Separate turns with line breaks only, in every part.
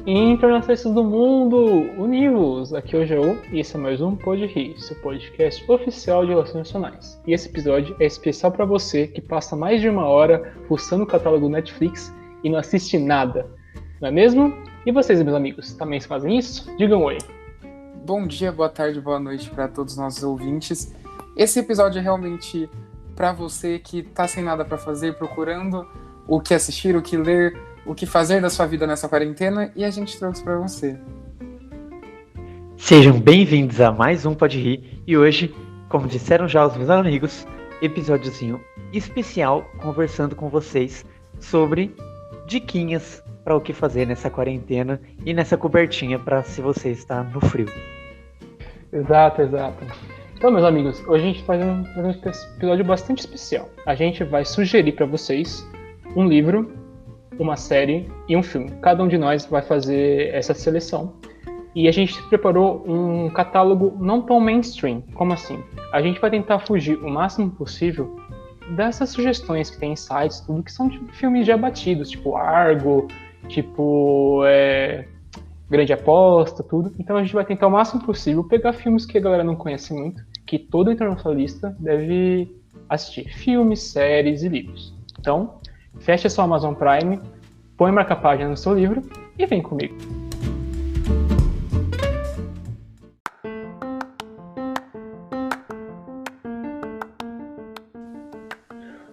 Internacionalistas do mundo, univos! Aqui é o Jaú e esse é mais um Pode Rir, seu podcast oficial de relações nacionais. E esse episódio é especial para você que passa mais de uma hora fuçando o catálogo Netflix e não assiste nada, não é mesmo? E vocês, meus amigos, também fazem isso? Digam oi!
Bom dia, boa tarde, boa noite para todos os nossos ouvintes. Esse episódio é realmente para você que está sem nada para fazer, procurando o que assistir, o que ler, o que fazer da sua vida nessa quarentena, e a gente trouxe para você.
Sejam bem-vindos a mais um Pode Rir, e hoje, como disseram já os meus amigos, episódiozinho especial conversando com vocês sobre diquinhas para o que fazer nessa quarentena e nessa cobertinha para se você está no frio.
Exato. Então, meus amigos, hoje a gente faz um episódio bastante especial. A gente vai sugerir para vocês um livro, uma série e um filme. Cada um de nós vai fazer essa seleção. E a gente preparou um catálogo não tão mainstream. Como assim? A gente vai tentar fugir o máximo possível dessas sugestões que tem em sites, tudo que são tipo filmes já batidos, tipo Argo, tipo Grande Aposta, tudo. Então a gente vai tentar o máximo possível pegar filmes que a galera não conhece muito, que todo internacionalista deve assistir. Filmes, séries e livros. Então, feche a sua Amazon Prime, põe marca-página no seu livro e vem comigo.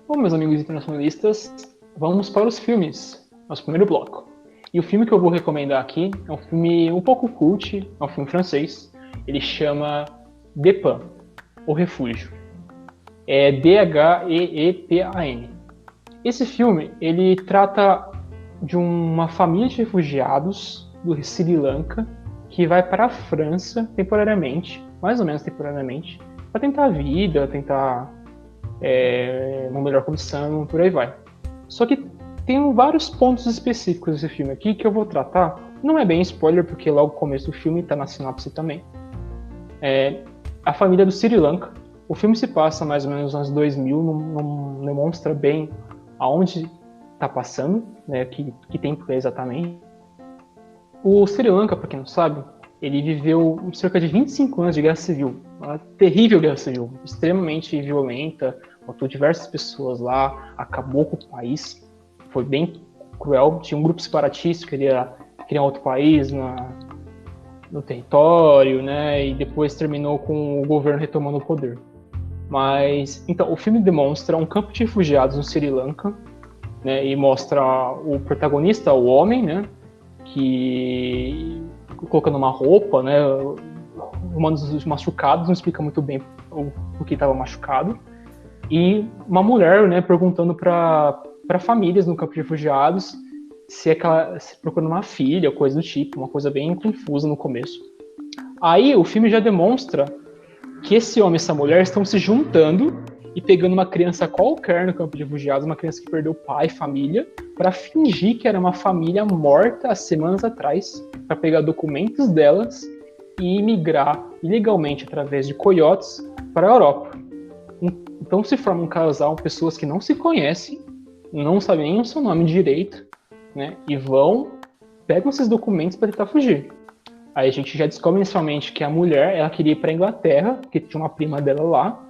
Bom, meus amigos internacionalistas, vamos para os filmes, nosso primeiro bloco. E o filme que eu vou recomendar aqui é um filme um pouco cult, é um filme francês. Ele chama Dheepan, O Refúgio. É Dheepan. Esse filme, ele trata de uma família de refugiados do Sri Lanka que vai para a França temporariamente, mais ou menos temporariamente, para tentar a vida, tentar uma melhor condição, por aí vai. Só que tem vários pontos específicos desse filme aqui que eu vou tratar. Não é bem spoiler, porque logo no começo do filme está na sinopse também. A família do Sri Lanka. O filme se passa mais ou menos nos anos 2000, não demonstra bem aonde está passando, né, que tempo é exatamente. O Sri Lanka, para quem não sabe, ele viveu cerca de 25 anos de guerra civil, uma terrível guerra civil, extremamente violenta, matou diversas pessoas lá, acabou com o país, foi bem cruel. Tinha um grupo separatista que queria criar outro país no território, né, e depois terminou com o governo retomando o poder. Mas, então, o filme demonstra um campo de refugiados no Sri Lanka, né, e mostra o protagonista, o homem, né, que colocando uma roupa, né, arrumando os machucados, não explica muito bem o que estava machucado, e uma mulher, né, perguntando para famílias no campo de refugiados se procurando uma filha, coisa do tipo, uma coisa bem confusa no começo. Aí o filme já demonstra que esse homem e essa mulher estão se juntando e pegando uma criança qualquer no campo de refugiados, uma criança que perdeu pai e família, para fingir que era uma família morta há semanas atrás, para pegar documentos delas e migrar ilegalmente através de coiotes para a Europa. Então se forma um casal, pessoas que não se conhecem, não sabem nem o seu nome direito, né, e pegam esses documentos para tentar fugir. Aí a gente já descobre inicialmente que a mulher, ela queria ir para a Inglaterra, porque tinha uma prima dela lá,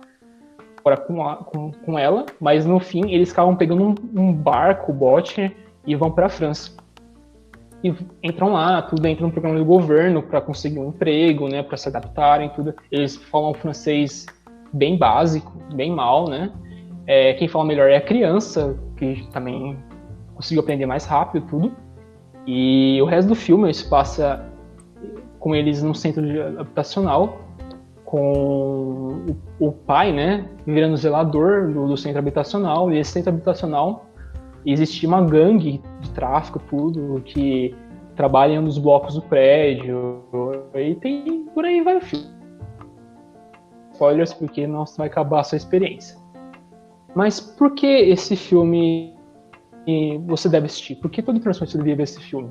com ela, mas no fim eles acabam pegando um barco, bote, e vão para a França. E entram lá, entram no programa do governo para conseguir um emprego, né, para se adaptarem, tudo. Eles falam francês bem básico, bem mal, né? Quem fala melhor é a criança, que também conseguiu aprender mais rápido, tudo. E o resto do filme se passa com eles num centro habitacional, com o pai, né, virando zelador do centro habitacional, e esse centro habitacional existia uma gangue de tráfico, tudo, que trabalha em um dos blocos do prédio, e por aí vai o filme. Spoilers, porque não vai acabar a sua experiência. Mas por que esse filme você deve assistir? Por que todo internacionalista deveria ver esse filme?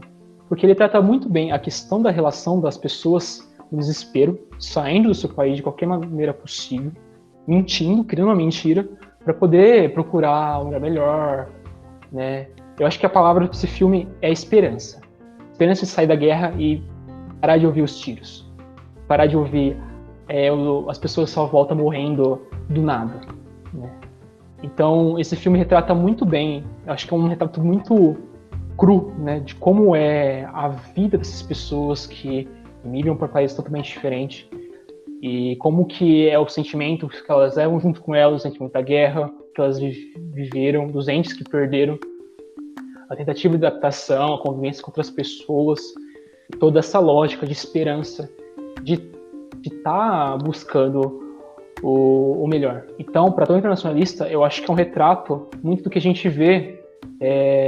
Porque ele trata muito bem a questão da relação das pessoas no desespero, saindo do seu país de qualquer maneira possível, mentindo, criando uma mentira, para poder procurar um lugar melhor, né? Eu acho que a palavra desse filme é esperança. esperança de sair da guerra e parar de ouvir os tiros. Parar de ouvir as pessoas só voltam morrendo do nada, né? Então, esse filme retrata muito bem, eu acho que é um retrato muito cru, né, de como é a vida dessas pessoas que migram para países totalmente diferentes e como que é o sentimento que elas levam junto com elas, o sentimento da guerra que elas viveram, dos entes que perderam, a tentativa de adaptação, a convivência com outras pessoas, toda essa lógica de esperança, de estar buscando o melhor. Então, para todo internacionalista, eu acho que é um retrato muito do que a gente vê,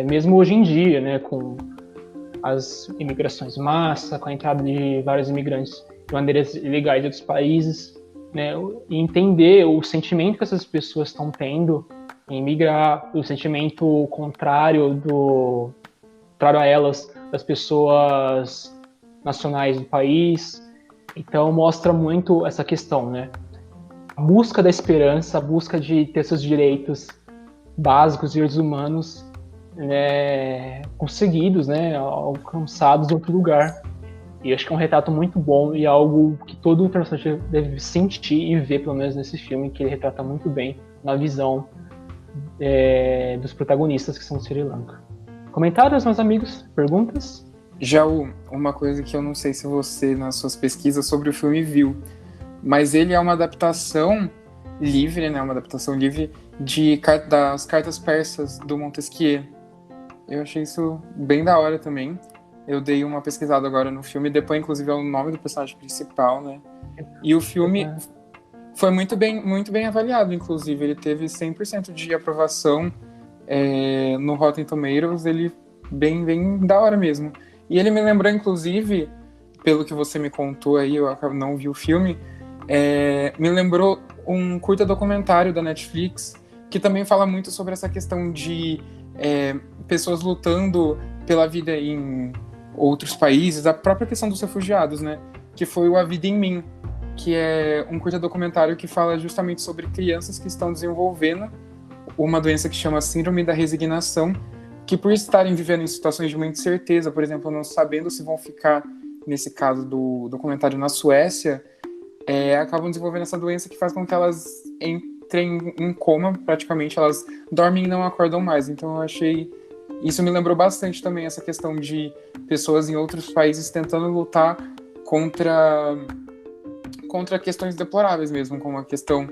mesmo hoje em dia, né, com as imigrações em massa, com a entrada de vários imigrantes de maneiras ilegais de outros países, né, e entender o sentimento que essas pessoas estão tendo em migrar, o sentimento contrário a elas, das pessoas nacionais do país. Então, mostra muito essa questão, né? A busca da esperança, a busca de ter seus direitos básicos, direitos humanos, né, conseguidos, né, alcançados em outro lugar. E acho que é um retrato muito bom e algo que todo internacionalista deve sentir e ver, pelo menos nesse filme, que ele retrata muito bem na visão dos protagonistas, que são do Sri Lanka. Comentários, meus amigos? Perguntas?
Já uma coisa que eu não sei se você, nas suas pesquisas sobre o filme, viu, mas ele é uma adaptação livre, né? Uma adaptação livre das cartas persas do Montesquieu. Eu achei isso bem da hora também. Eu dei uma pesquisada agora no filme, depois inclusive é o nome do personagem principal, né? E o filme foi muito bem avaliado, inclusive. Ele teve 100% de aprovação no Rotten Tomatoes, ele bem da hora mesmo. E ele me lembrou, inclusive, pelo que você me contou aí, eu não vi o filme, me lembrou um curta documentário da Netflix, que também fala muito sobre essa questão de pessoas lutando pela vida em outros países, a própria questão dos refugiados, né? Que foi o A Vida em Mim, que é um curta documentário que fala justamente sobre crianças que estão desenvolvendo uma doença que chama Síndrome da Resignação, que por estarem vivendo em situações de muita incerteza, por exemplo, não sabendo se vão ficar, nesse caso do documentário, na Suécia, acabam desenvolvendo essa doença que faz com que elas entrem em coma, praticamente, elas dormem e não acordam mais. Então eu achei... Isso me lembrou bastante também essa questão de pessoas em outros países tentando lutar contra questões deploráveis mesmo, como a questão,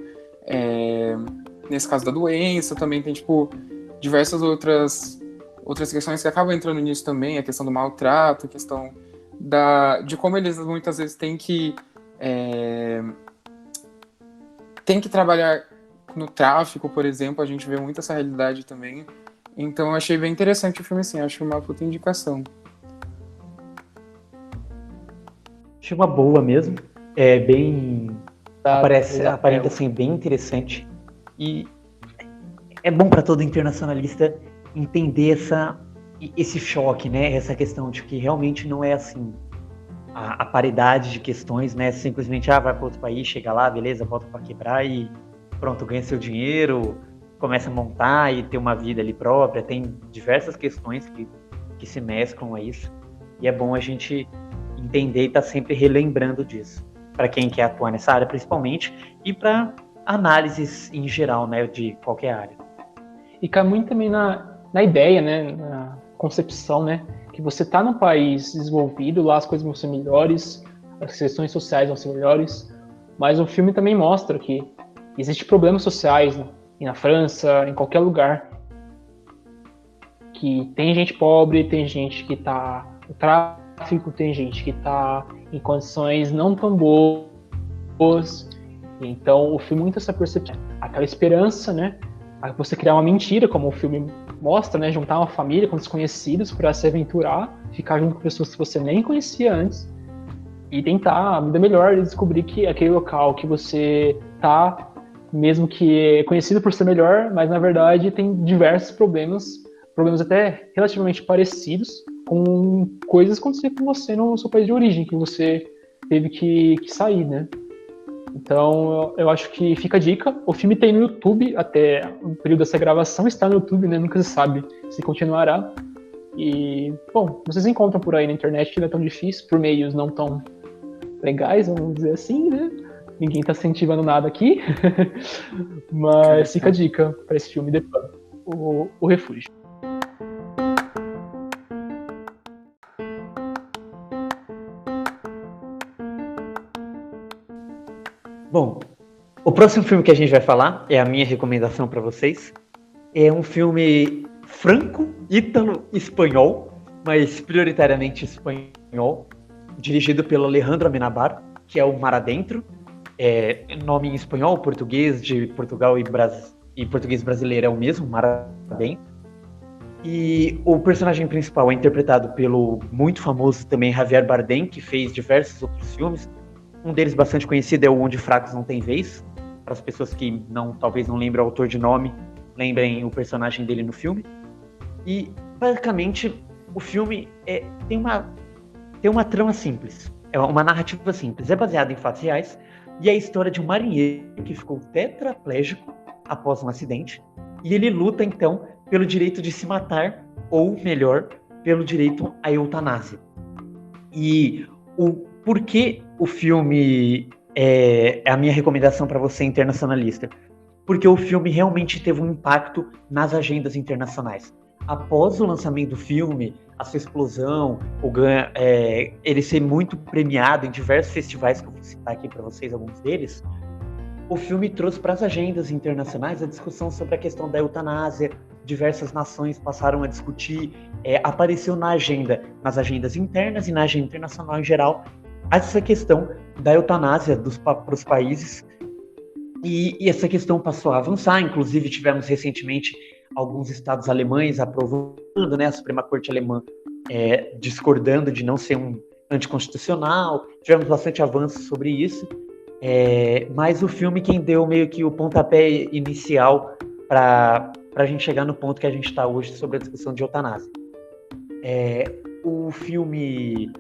nesse caso da doença, também tem, tipo, diversas outras questões que acabam entrando nisso também, a questão do maltrato, a questão de como eles muitas vezes têm que trabalhar no tráfico, por exemplo, a gente vê muito essa realidade também. Então eu achei bem interessante o filme, assim, acho uma puta indicação.
Achei uma boa mesmo, aparenta assim, bem interessante, e é bom para todo internacionalista entender esse choque, né? Essa questão de que realmente não é assim a paridade de questões, né? Simplesmente vai para outro país, chega lá, beleza, volta para quebrar e pronto, ganha seu dinheiro, começa a montar e ter uma vida ali própria. Tem diversas questões que se mesclam a isso, e é bom a gente entender e estar sempre relembrando disso, para quem quer atuar nessa área principalmente, e para análises em geral, né, de qualquer área.
E cai muito também na ideia, né, na concepção, né, que você está num país desenvolvido, lá as coisas vão ser melhores, as questões sociais vão ser melhores, mas o filme também mostra que existem problemas sociais, né, e na França, em qualquer lugar, que tem gente pobre, tem gente que está no tráfico, tem gente que está em condições não tão boas. Então o filme muito essa percepção, aquela esperança, né, a você criar uma mentira, como o filme mostra, né, juntar uma família com desconhecidos para se aventurar, ficar junto com pessoas que você nem conhecia antes e tentar a vida melhor e descobrir que aquele local que você tá, mesmo que é conhecido por ser melhor, mas na verdade tem diversos problemas até relativamente parecidos com coisas que aconteceram com você no seu país de origem, que você teve que sair, né? Então eu acho que fica a dica. O filme tem no YouTube, até o período dessa gravação está no YouTube, né? Nunca se sabe se continuará. E, bom, vocês encontram por aí na internet, que não é tão difícil, por meios não tão legais, vamos dizer assim, né? Ninguém tá incentivando nada aqui. Mas fica a dica para esse filme The Pub, o Refúgio.
Bom, o próximo filme que a gente vai falar é a minha recomendação para vocês. É um filme franco-ítalo-espanhol, mas prioritariamente espanhol, dirigido pelo Alejandro Amenábar, que é o Mar Adentro. Nome em espanhol, português de Portugal e português brasileiro é o mesmo, Mar Adentro. E o personagem principal é interpretado pelo muito famoso também Javier Bardem, que fez diversos outros filmes. Um deles bastante conhecido é o Onde Fracos Não Tem Vez. Para as pessoas que talvez não lembrem o autor de nome, lembrem o personagem dele no filme. E, basicamente, o filme tem uma trama simples. É uma narrativa simples. É baseado em fatos reais. E é a história de um marinheiro que ficou tetraplégico após um acidente. E ele luta, então, pelo direito de se matar, ou melhor, pelo direito à eutanásia. E por que o filme é a minha recomendação para você, internacionalista? Porque o filme realmente teve um impacto nas agendas internacionais. Após o lançamento do filme, a sua explosão, ele ser muito premiado em diversos festivais, que eu vou citar aqui para vocês, alguns deles, o filme trouxe para as agendas internacionais a discussão sobre a questão da eutanásia. Diversas nações passaram a discutir, apareceu nas agendas internas e na agenda internacional em geral, essa questão da eutanásia para os países. E essa questão passou a avançar. Inclusive tivemos recentemente alguns estados alemães aprovando, né, a Suprema Corte Alemã discordando de não ser um anticonstitucional. Tivemos bastante avanço sobre isso. Mas o filme quem deu meio que o pontapé inicial para a gente chegar no ponto que a gente está hoje sobre a discussão de eutanásia. O filme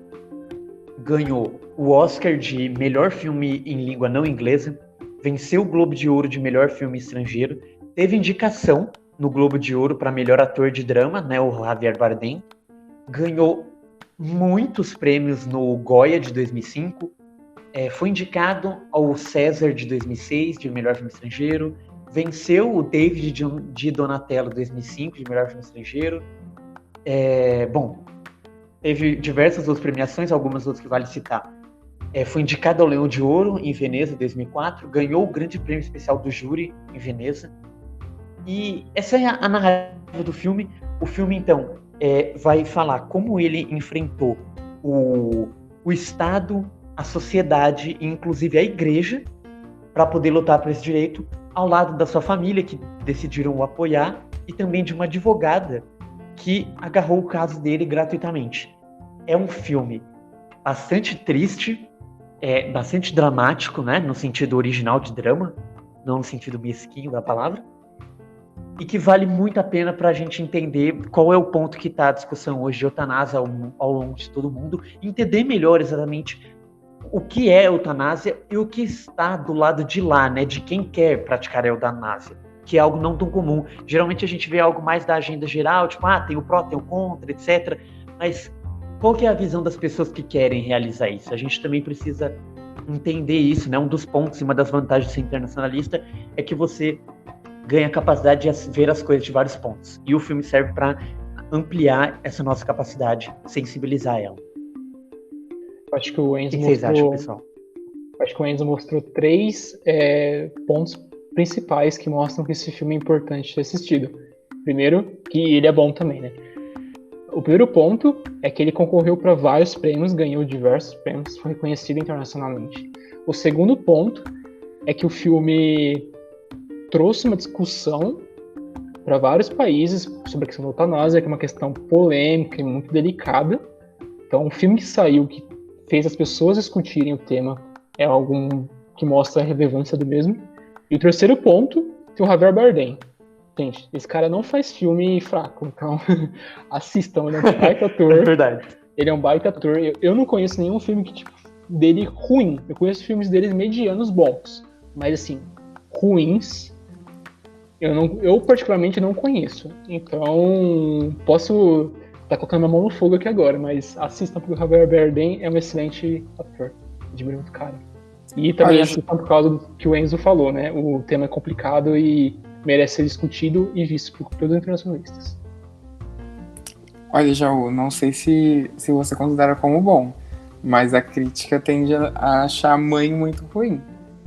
ganhou o Oscar de melhor filme em língua não inglesa, venceu o Globo de Ouro de melhor filme estrangeiro, teve indicação no Globo de Ouro para melhor ator de drama, né, o Javier Bardem, ganhou muitos prêmios no Goya de 2005, foi indicado ao César de 2006 de melhor filme estrangeiro, venceu o David de Donatello 2005 de melhor filme estrangeiro. Teve diversas outras premiações, algumas outras que vale citar. Foi indicado ao Leão de Ouro em Veneza 2004, ganhou o Grande Prêmio Especial do Júri em Veneza. E essa é a narrativa do filme. O filme, então, vai falar como ele enfrentou o Estado, a sociedade e inclusive a igreja para poder lutar por esse direito, ao lado da sua família, que decidiram o apoiar, e também de uma advogada que agarrou o caso dele gratuitamente. É um filme bastante triste, bastante dramático, né, no sentido original de drama, não no sentido mesquinho da palavra, e que vale muito a pena para a gente entender qual é o ponto que está a discussão hoje de eutanásia ao longo de todo mundo, entender melhor exatamente o que é eutanásia e o que está do lado de lá, né, de quem quer praticar a eutanásia, que é algo não tão comum. Geralmente a gente vê algo mais da agenda geral, tipo, tem o pró, tem o contra, etc. Mas qual que é a visão das pessoas que querem realizar isso? A gente também precisa entender isso, né? Um dos pontos e uma das vantagens de ser internacionalista é que você ganha a capacidade de ver as coisas de vários pontos. E o filme serve para ampliar essa nossa capacidade, sensibilizar ela.
Acho que o Enzo
O que vocês acham, pessoal?
Acho que o Enzo mostrou 3 pontos principais que mostram que esse filme é importante ser assistido. Primeiro, que ele é bom também, né? O primeiro ponto é que ele concorreu para vários prêmios, ganhou diversos prêmios, foi reconhecido internacionalmente. O segundo ponto é que o filme trouxe uma discussão para vários países sobre a questão da eutanásia, que é uma questão polêmica e muito delicada. Então, um filme que saiu, que fez as pessoas discutirem o tema, é algo que mostra a relevância do mesmo. E o terceiro ponto, tem o Javier Bardem. Gente, esse cara não faz filme fraco, então assistam, ele é um baita ator.
É verdade.
Ele é um baita ator. Eu não conheço nenhum filme dele ruim. Eu conheço filmes dele medianos bons, mas assim, ruins, eu particularmente não conheço. Então, posso tá colocando a mão no fogo aqui agora, mas assistam porque o Javier Bardem é um excelente ator. Admiro muito, cara. E também assistam por causa do que o Enzo falou, né? O tema é complicado e merece ser discutido e visto por todos os internacionalistas.
Olha, Jaú, não sei se você considera como bom, mas a crítica tende a achar Mãe muito ruim.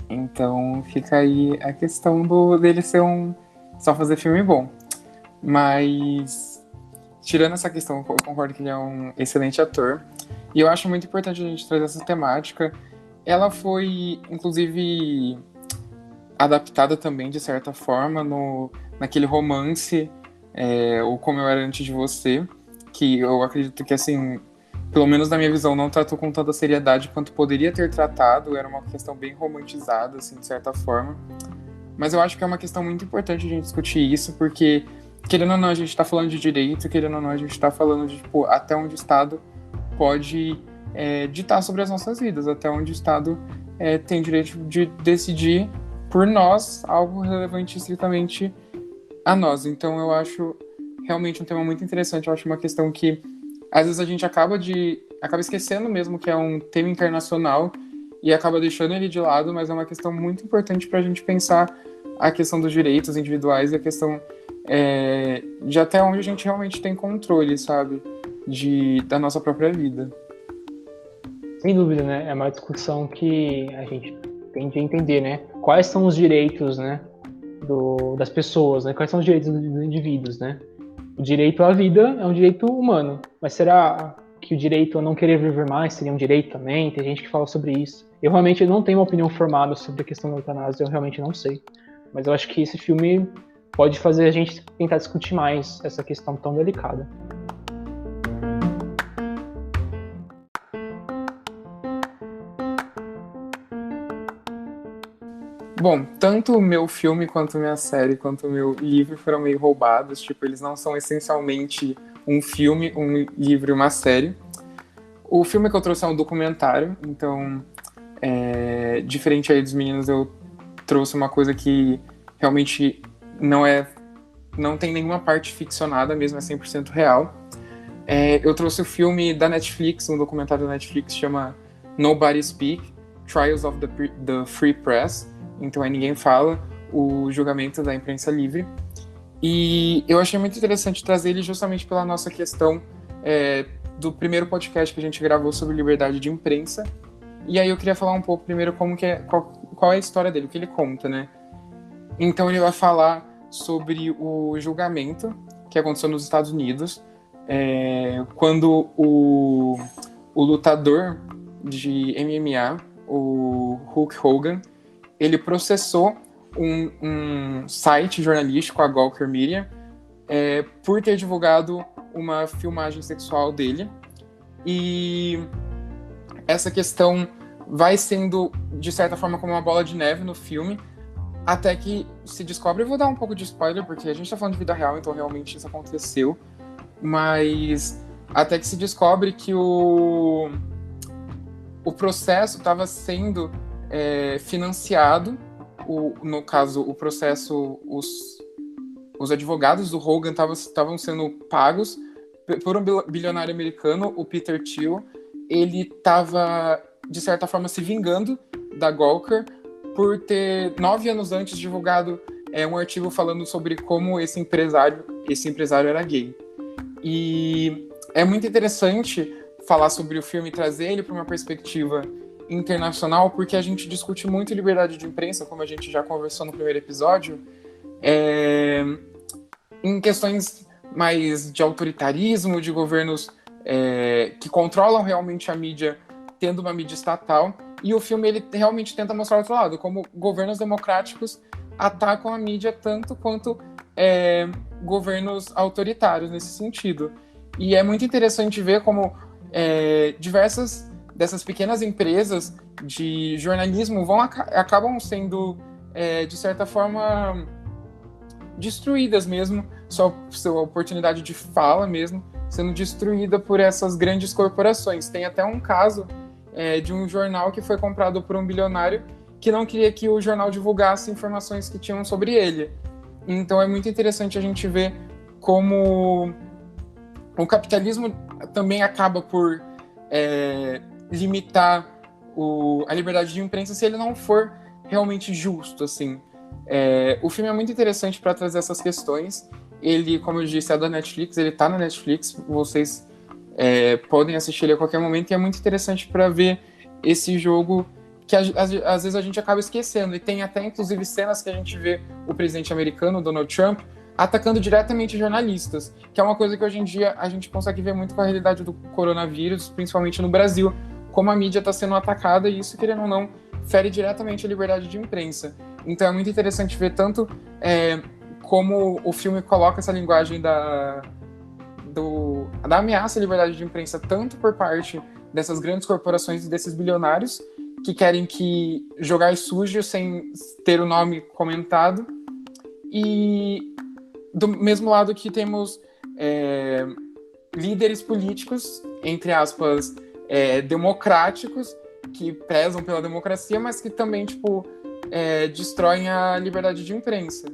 Então fica aí a questão dele ser só fazer filme bom. Mas, tirando essa questão, eu concordo que ele é um excelente ator. E eu acho muito importante a gente trazer essa temática. Ela foi, inclusive, adaptada também, de certa forma, naquele romance, O Como Eu Era Antes de Você, que eu acredito que, assim, pelo menos na minha visão, não tratou com tanta seriedade quanto poderia ter tratado. Era uma questão bem romantizada, assim, de certa forma. Mas eu acho que é uma questão muito importante a gente discutir isso, porque, querendo ou não, a gente está falando de direito, querendo ou não, a gente está falando de, tipo, até onde o Estado pode ditar sobre as nossas vidas, até onde o Estado tem direito de decidir por nós algo relevante estritamente a nós. Então eu acho realmente um tema muito interessante. Eu acho uma questão que às vezes a gente acaba esquecendo mesmo que é um tema internacional e acaba deixando ele de lado, mas é uma questão muito importante para a gente pensar a questão dos direitos individuais e a questão de até onde a gente realmente tem controle, sabe, da nossa própria vida.
Sem dúvida, né? É uma discussão que a gente tende a entender, né? Quais são os direitos, né, das pessoas, né? Quais são os direitos dos indivíduos, né? O direito à vida é um direito humano, mas será que o direito a não querer viver mais seria um direito também? Tem gente que fala sobre isso. Eu realmente não tenho uma opinião formada sobre a questão da eutanásia, eu realmente não sei. Mas eu acho que esse filme pode fazer a gente tentar discutir mais essa questão tão delicada.
Bom, tanto o meu filme, quanto minha série, quanto o meu livro foram meio roubados. Tipo, eles não são essencialmente um filme, um livro e uma série. O filme que eu trouxe é um documentário, então, diferente aí dos meninos, eu trouxe uma coisa que realmente não tem nenhuma parte ficcionada, mesmo é 100% real. Eu trouxe o filme da Netflix, um documentário da Netflix, chama Nobody Speak, Trials of the Free Press. Então Ninguém Fala, o julgamento da imprensa livre. E eu achei muito interessante trazer ele justamente pela nossa questão do primeiro podcast que a gente gravou sobre liberdade de imprensa. E aí eu queria falar um pouco primeiro qual é a história dele, o que ele conta, né? Então ele vai falar sobre o julgamento que aconteceu nos Estados Unidos, quando o lutador de MMA, o Hulk Hogan, ele processou um site jornalístico, a Gawker Media, por ter divulgado uma filmagem sexual dele. E essa questão vai sendo, de certa forma, como uma bola de neve no filme, até que se descobre, eu vou dar um pouco de spoiler, porque a gente tá falando de vida real, então realmente isso aconteceu, mas até que se descobre que o processo estava sendo financiado, no caso, o processo, os advogados do Hogan estavam sendo pagos por um bilionário americano, o Peter Thiel. Ele estava, de certa forma, se vingando da Gawker por ter, 9 anos antes, divulgado um artigo falando sobre como esse empresário era gay. E é muito interessante falar sobre o filme e trazer ele para uma perspectiva internacional, porque a gente discute muito liberdade de imprensa, como a gente já conversou no primeiro episódio, em questões mais de autoritarismo, de governos que controlam realmente a mídia, tendo uma mídia estatal, e o filme ele realmente tenta mostrar o outro lado, como governos democráticos atacam a mídia tanto quanto governos autoritários nesse sentido. E é muito interessante ver como diversas dessas pequenas empresas de jornalismo acabam sendo, de certa forma, destruídas mesmo, sua oportunidade de fala mesmo, sendo destruída por essas grandes corporações. Tem até um caso de um jornal que foi comprado por um bilionário que não queria que o jornal divulgasse informações que tinham sobre ele. Então é muito interessante a gente ver como o capitalismo também acaba por limitar a liberdade de imprensa se ele não for realmente justo, assim. O filme é muito interessante para trazer essas questões. Ele, como eu disse, é da Netflix, ele tá na Netflix, vocês podem assistir ele a qualquer momento, e é muito interessante para ver esse jogo que às vezes a gente acaba esquecendo. E tem até, inclusive, cenas que a gente vê o presidente americano, Donald Trump, atacando diretamente jornalistas, que é uma coisa que hoje em dia a gente consegue ver muito com a realidade do coronavírus, principalmente no Brasil, como a mídia está sendo atacada, e isso, querendo ou não, fere diretamente a liberdade de imprensa. Então é muito interessante ver tanto como o filme coloca essa linguagem da ameaça à liberdade de imprensa, tanto por parte dessas grandes corporações e desses bilionários que querem jogar sujo sem ter o nome comentado, e do mesmo lado que temos líderes políticos, entre aspas, democráticos, que prezam pela democracia, mas que também destroem a liberdade de imprensa.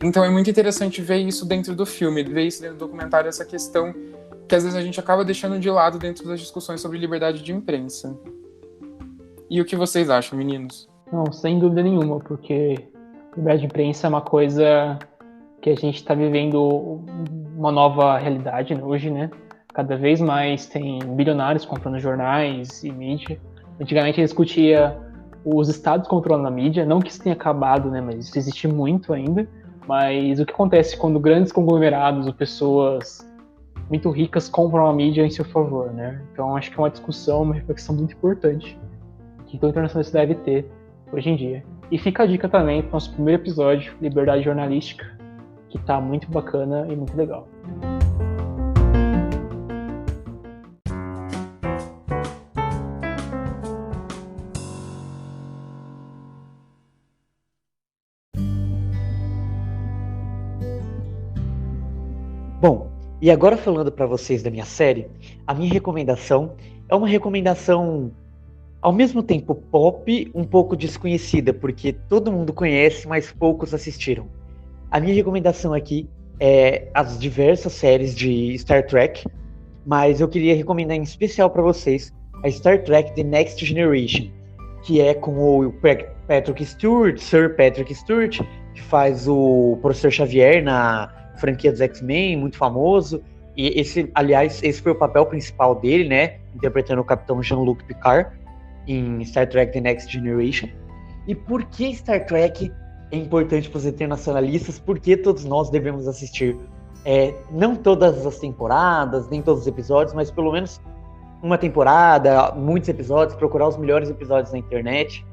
Então é muito interessante ver isso dentro do filme, ver isso dentro do documentário, essa questão que às vezes a gente acaba deixando de lado dentro das discussões sobre liberdade de imprensa. E o que vocês acham, meninos?
Não, sem dúvida nenhuma, porque liberdade de imprensa é uma coisa que a gente está vivendo uma nova realidade hoje, né? Cada vez mais tem bilionários comprando jornais e mídia. Antigamente a gente discutia os estados controlando a mídia, não que isso tenha acabado, né? Mas isso existe muito ainda. Mas o que acontece quando grandes conglomerados ou pessoas muito ricas compram a mídia em seu favor, né? Então acho que é uma discussão, uma reflexão muito importante que todo internacionalista deve ter hoje em dia. E fica a dica também para o nosso primeiro episódio, Liberdade Jornalística, que tá muito bacana e muito legal.
Bom, e agora falando para vocês da minha série, a minha recomendação é uma recomendação ao mesmo tempo pop, um pouco desconhecida, porque todo mundo conhece, mas poucos assistiram. A minha recomendação aqui é as diversas séries de Star Trek, mas eu queria recomendar em especial para vocês a Star Trek The Next Generation, que é com o Patrick Stewart, Sir Patrick Stewart, que faz o Professor Xavier na franquia dos X-Men, muito famoso. E esse foi o papel principal dele, né? Interpretando o Capitão Jean-Luc Picard em Star Trek The Next Generation. E por que Star Trek é importante para os internacionalistas? Por que todos nós devemos assistir? Não todas as temporadas, nem todos os episódios, mas pelo menos uma temporada, muitos episódios, procurar os melhores episódios na internet.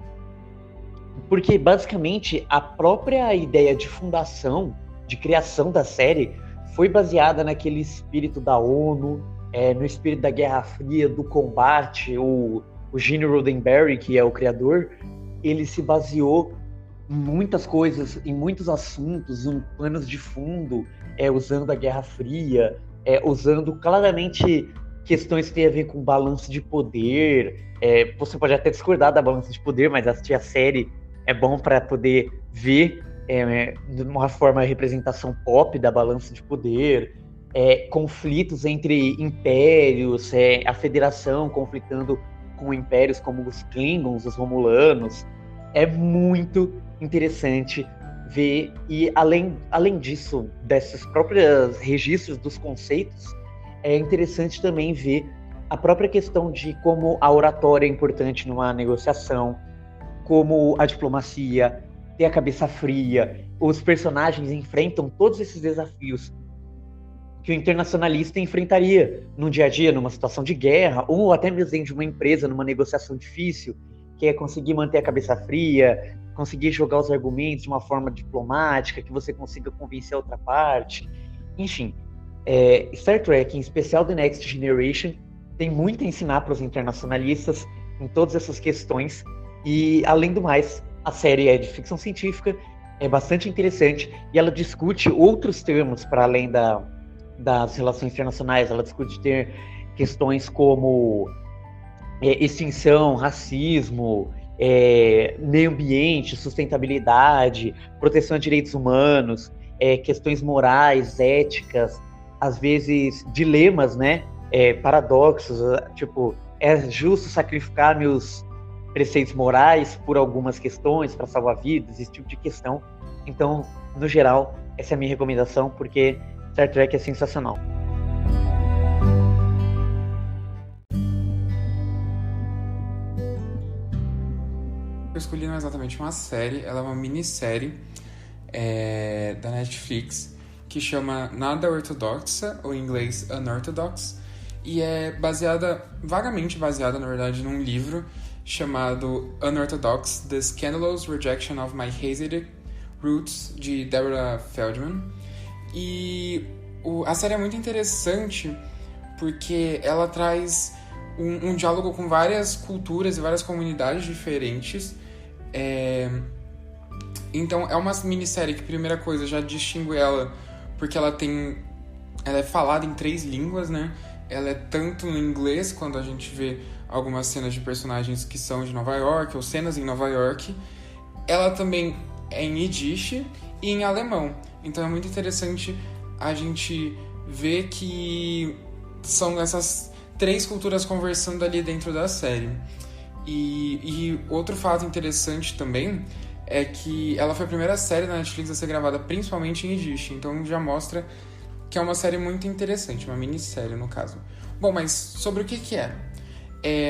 Porque, basicamente, a própria ideia de fundação, de criação da série, foi baseada naquele espírito da ONU, no espírito da Guerra Fria, do combate. O Gene Roddenberry, que é o criador, ele se baseou em muitas coisas, em muitos assuntos, em planos de fundo, usando a Guerra Fria, usando claramente questões que têm a ver com balanço de poder. Você pode até discordar da balança de poder, mas assistir a série é bom para poder ver de uma forma a representação pop da balança de poder, conflitos entre impérios, a Federação conflitando com impérios como os Klingons, os Romulanos. É muito interessante ver, e além disso, desses próprios registros dos conceitos, é interessante também ver a própria questão de como a oratória é importante numa negociação, como a diplomacia, ter a cabeça fria, os personagens enfrentam todos esses desafios que o internacionalista enfrentaria no dia a dia, numa situação de guerra, ou até mesmo dentro de uma empresa, numa negociação difícil, que é conseguir manter a cabeça fria, conseguir jogar os argumentos de uma forma diplomática, que você consiga convencer a outra parte. Enfim, Star Trek, em especial The Next Generation, tem muito a ensinar para os internacionalistas em todas essas questões. E, além do mais, a série é de ficção científica, é bastante interessante, e ela discute outros termos para além das relações internacionais. Ela discute ter questões como extinção, racismo, meio ambiente, sustentabilidade, proteção de direitos humanos, questões morais, éticas, às vezes, dilemas, né? Paradoxos, tipo, é justo sacrificar meus preceitos morais por algumas questões para salvar vidas, esse tipo de questão. Então, no geral, essa é a minha recomendação, porque Star Trek é sensacional.
Eu escolhi não exatamente uma série, ela é uma minissérie da Netflix que chama Nada Ortodoxa, ou em inglês Unorthodox, e é vagamente baseada, na verdade, num livro chamado Unorthodox: The Scandalous Rejection of My Hasidic Roots, de Deborah Feldman. E a série é muito interessante porque ela traz um diálogo com várias culturas e várias comunidades diferentes. Então é uma minissérie que, primeira coisa, já distingue ela porque ela é falada em 3 línguas, né? Ela é tanto em inglês, quando a gente vê algumas cenas de personagens que são de Nova York, ou cenas em Nova York. Ela também é em Yiddish e em alemão. Então é muito interessante a gente ver que são essas 3 culturas conversando ali dentro da série. E outro fato interessante também é que ela foi a primeira série da Netflix a ser gravada principalmente em Yiddish. Então já mostra que é uma série muito interessante, uma minissérie no caso. Bom, mas sobre o que é?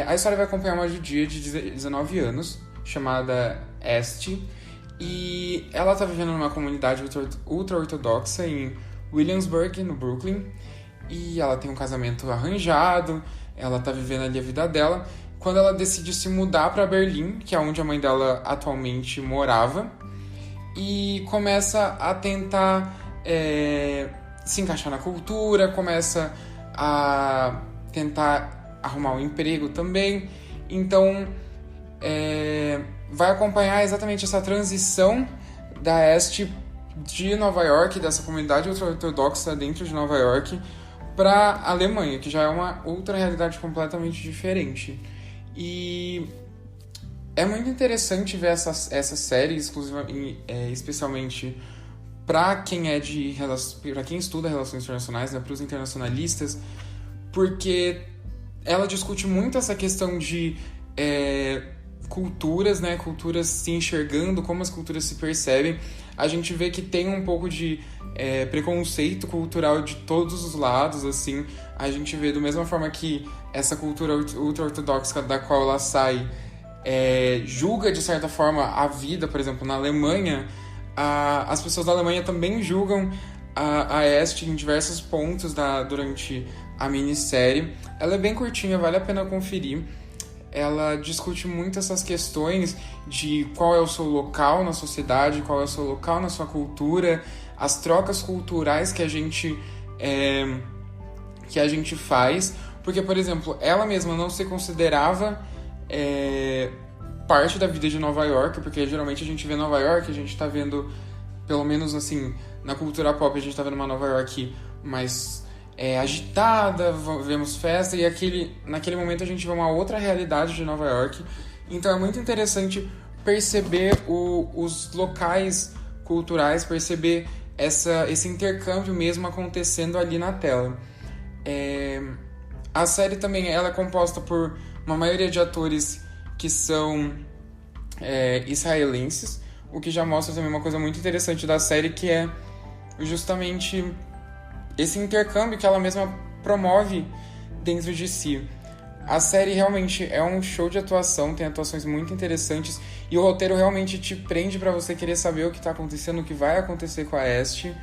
A história vai acompanhar uma judia de 19 anos, chamada Esti, e ela está vivendo numa comunidade ultra-ortodoxa em Williamsburg, no Brooklyn, e ela tem um casamento arranjado, ela está vivendo ali a vida dela, quando ela decide se mudar para Berlim, que é onde a mãe dela atualmente morava, e começa a tentar se encaixar na cultura, começa a tentar arrumar um emprego também. Então, vai acompanhar exatamente essa transição da Este de Nova York, dessa comunidade ultra-ortodoxa dentro de Nova York, para a Alemanha, que já é uma outra realidade completamente diferente. E é muito interessante ver essa série, especialmente para quem para quem estuda relações internacionais, né, para os internacionalistas, porque ela discute muito essa questão de culturas, né, culturas se enxergando, como as culturas se percebem. A gente vê que tem um pouco de preconceito cultural de todos os lados, assim. A gente vê, da mesma forma que essa cultura ultra-ortodoxa da qual ela sai julga, de certa forma, a vida, por exemplo, na Alemanha, as pessoas da Alemanha também julgam a Este em diversos pontos durante a minissérie. Ela é bem curtinha, vale a pena conferir. Ela discute muito essas questões de qual é o seu local na sociedade, qual é o seu local na sua cultura, as trocas culturais que a gente faz. Porque, por exemplo, ela mesma não se considerava parte da vida de Nova York, porque geralmente a gente vê Nova York, a gente tá vendo, pelo menos assim, na cultura pop, a gente tá vendo uma Nova York mais agitada, vemos festa, e naquele momento a gente vê uma outra realidade de Nova York. Então é muito interessante perceber os locais culturais, perceber esse intercâmbio mesmo acontecendo ali na tela. A série também ela é composta por uma maioria de atores que são israelenses, o que já mostra também uma coisa muito interessante da série, que é justamente esse intercâmbio que ela mesma promove dentro de si. A série realmente é um show de atuação, tem atuações muito interessantes, e o roteiro realmente te prende para você querer saber o que está acontecendo, o que vai acontecer com a Este.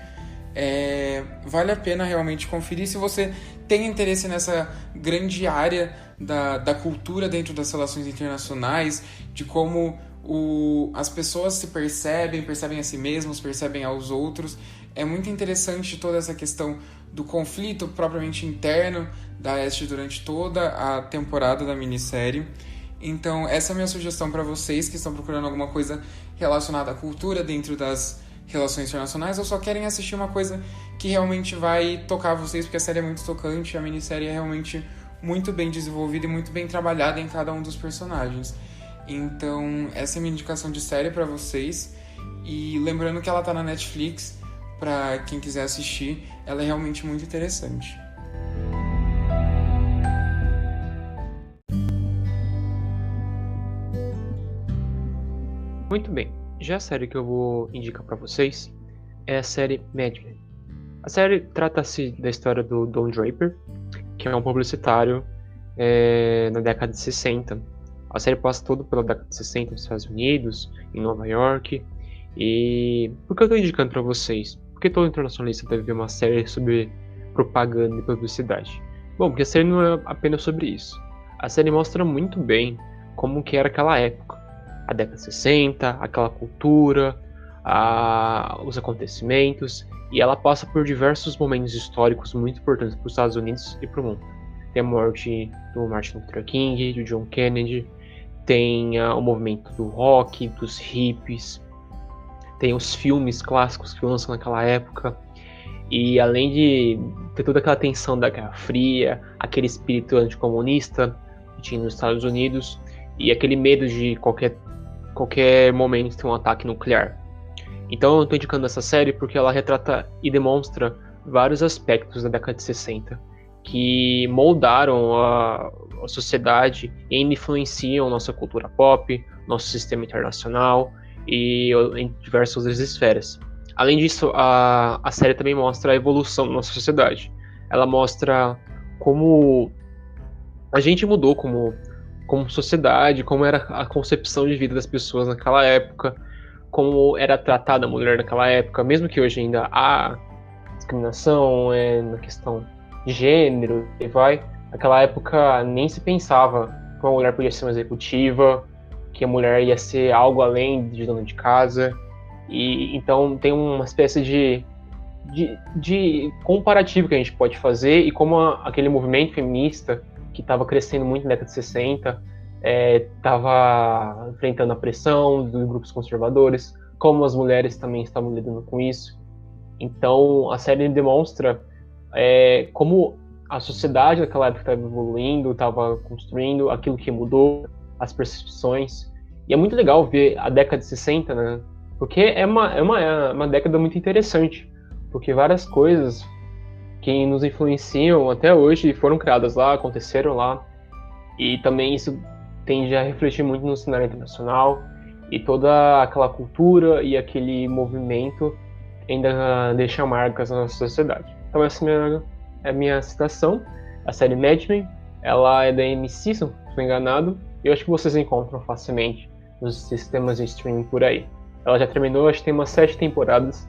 Vale a pena realmente conferir se você tem interesse nessa grande área da cultura dentro das relações internacionais, de como as pessoas se percebem a si mesmos, percebem aos outros. É muito interessante toda essa questão do conflito propriamente interno da Este durante toda a temporada da minissérie. Então essa é a minha sugestão para vocês que estão procurando alguma coisa relacionada à cultura dentro das relações internacionais, ou só querem assistir uma coisa que realmente vai tocar vocês, porque a série é muito tocante, a minissérie é realmente muito bem desenvolvida e muito bem trabalhada em cada um dos personagens. Então essa é a minha indicação de série para vocês, e lembrando que ela tá na Netflix, para quem quiser assistir, ela é realmente muito interessante.
Muito bem, já a série que eu vou indicar para vocês é a série Mad Men. A série trata-se da história do Don Draper, que é um publicitário na década de 60. A série passa toda pela década de 60 nos Estados Unidos, em Nova York. E por que eu estou indicando para vocês? Porque todo internacionalista deve ver uma série sobre propaganda e publicidade. Bom, porque a série não é apenas sobre isso. A série mostra muito bem como que era aquela época. A década de 60, aquela cultura, os acontecimentos, e ela passa por diversos momentos históricos muito importantes para os Estados Unidos e para o mundo. Tem a morte do Martin Luther King, do John Kennedy, tem o movimento do rock, dos hippies, tem os filmes clássicos que lançam naquela época, e além de ter toda aquela tensão da Guerra Fria, aquele espírito anticomunista que tinha nos Estados Unidos, e aquele medo de qualquer momento ter um ataque nuclear. Então eu estou indicando essa série porque ela retrata e demonstra vários aspectos da década de 60 que moldaram a sociedade e ainda influenciam nossa cultura pop, nosso sistema internacional e em diversas outras esferas. Além disso, a série também mostra a evolução da nossa sociedade. Ela mostra como a gente mudou como sociedade, como era a concepção de vida das pessoas naquela época, como era tratada a mulher naquela época, mesmo que hoje ainda há discriminação na questão de gênero, e vai. Naquela época nem se pensava que uma mulher podia ser uma executiva, que a mulher ia ser algo além de dona de casa, e então tem uma espécie de comparativo que a gente pode fazer e como aquele movimento feminista que estava crescendo muito na década de 60, estava enfrentando a pressão dos grupos conservadores, como as mulheres também estavam lidando com isso. Então, a série demonstra como a sociedade naquela época estava evoluindo, estava construindo aquilo que mudou, as percepções. E é muito legal ver a década de 60, né? Porque é uma década muito interessante, porque várias coisas que nos influenciam até hoje foram criadas lá, aconteceram lá, e também isso tende a refletir muito no cenário internacional, e toda aquela cultura e aquele movimento ainda deixa marcas na nossa sociedade. Então essa é a minha citação. A série Mad Men, ela é da AMC, se não estou enganado, e eu acho que vocês encontram facilmente nos sistemas de streaming por aí. Ela já terminou, acho que tem umas 7 temporadas,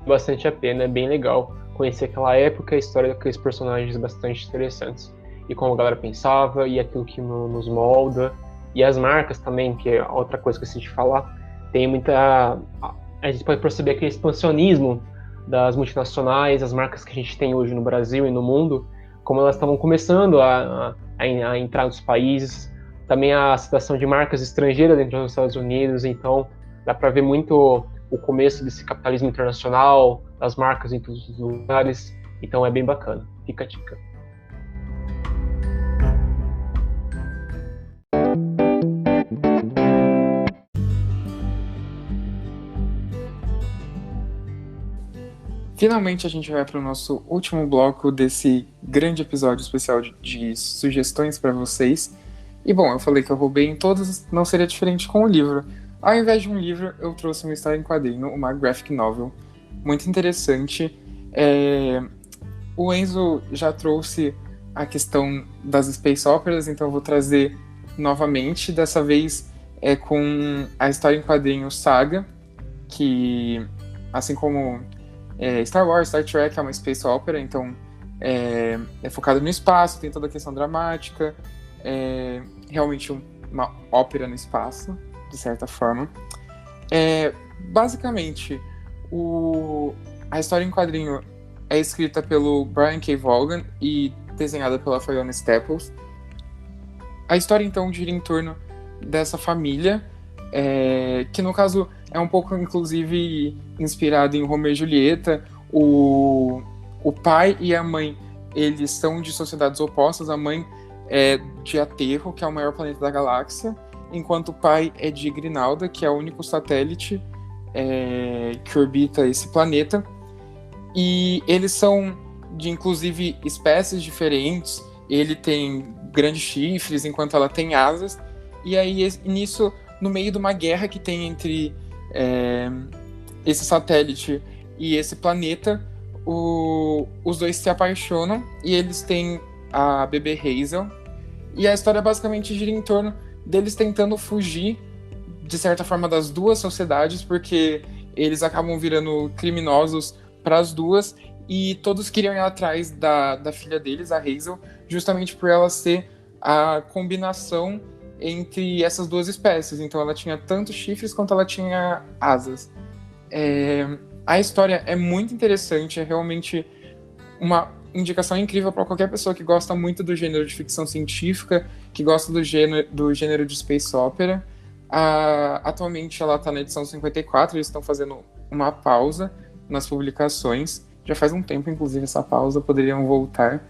bastante a pena, é bem legal conhecer aquela época, a história daqueles personagens bastante interessantes. E como a galera pensava, e aquilo que nos molda. E as marcas também, que é outra coisa que eu esqueci de falar. Tem muita... A gente pode perceber aquele expansionismo das multinacionais, as marcas que a gente tem hoje no Brasil e no mundo, como elas estavam começando a entrar nos países. Também a situação de marcas estrangeiras dentro dos Estados Unidos. Então, dá para ver muito o começo desse capitalismo internacional, das marcas em todos os lugares. Então, é bem bacana. Fica a dica.
Finalmente a gente vai para o nosso último bloco desse grande episódio especial de sugestões para vocês. E bom, eu falei que eu roubei em todas, não seria diferente com o livro. Ao invés de um livro, eu trouxe uma história em quadrinho, uma graphic novel, muito interessante. O Enzo já trouxe a questão das space operas, então eu vou trazer novamente, dessa vez com a história em quadrinho Saga, que, assim como Star Wars, Star Trek é uma space opera, então é focado no espaço, tem toda a questão dramática, realmente uma ópera no espaço, de certa forma. Basicamente, a história em quadrinho é escrita pelo Brian K. Vaughan e desenhada pela Fiona Staples. A história, então, gira em torno dessa família, que, no caso, é um pouco, inclusive, inspirado em Romeu e Julieta. O pai e a mãe, eles são de sociedades opostas. A mãe é de Aterro, que é o maior planeta da galáxia, enquanto o pai é de Grinalda, que é o único satélite que orbita esse planeta. E eles são de, inclusive, espécies diferentes. Ele tem grandes chifres, enquanto ela tem asas. E aí, nisso, no meio de uma guerra que tem entre esse satélite e esse planeta, os dois se apaixonam e eles têm a bebê Hazel. E a história basicamente gira em torno deles tentando fugir, de certa forma, das duas sociedades, porque eles acabam virando criminosos para as duas, e todos queriam ir atrás da filha deles, a Hazel, justamente por ela ser a combinação entre essas duas espécies. Então ela tinha tanto chifres quanto ela tinha asas. A história é muito interessante, é realmente uma indicação incrível para qualquer pessoa que gosta muito do gênero de ficção científica, que gosta do gênero de space opera. Atualmente ela está na edição 54, eles estão fazendo uma pausa nas publicações. Já faz um tempo, inclusive, essa pausa, poderiam voltar.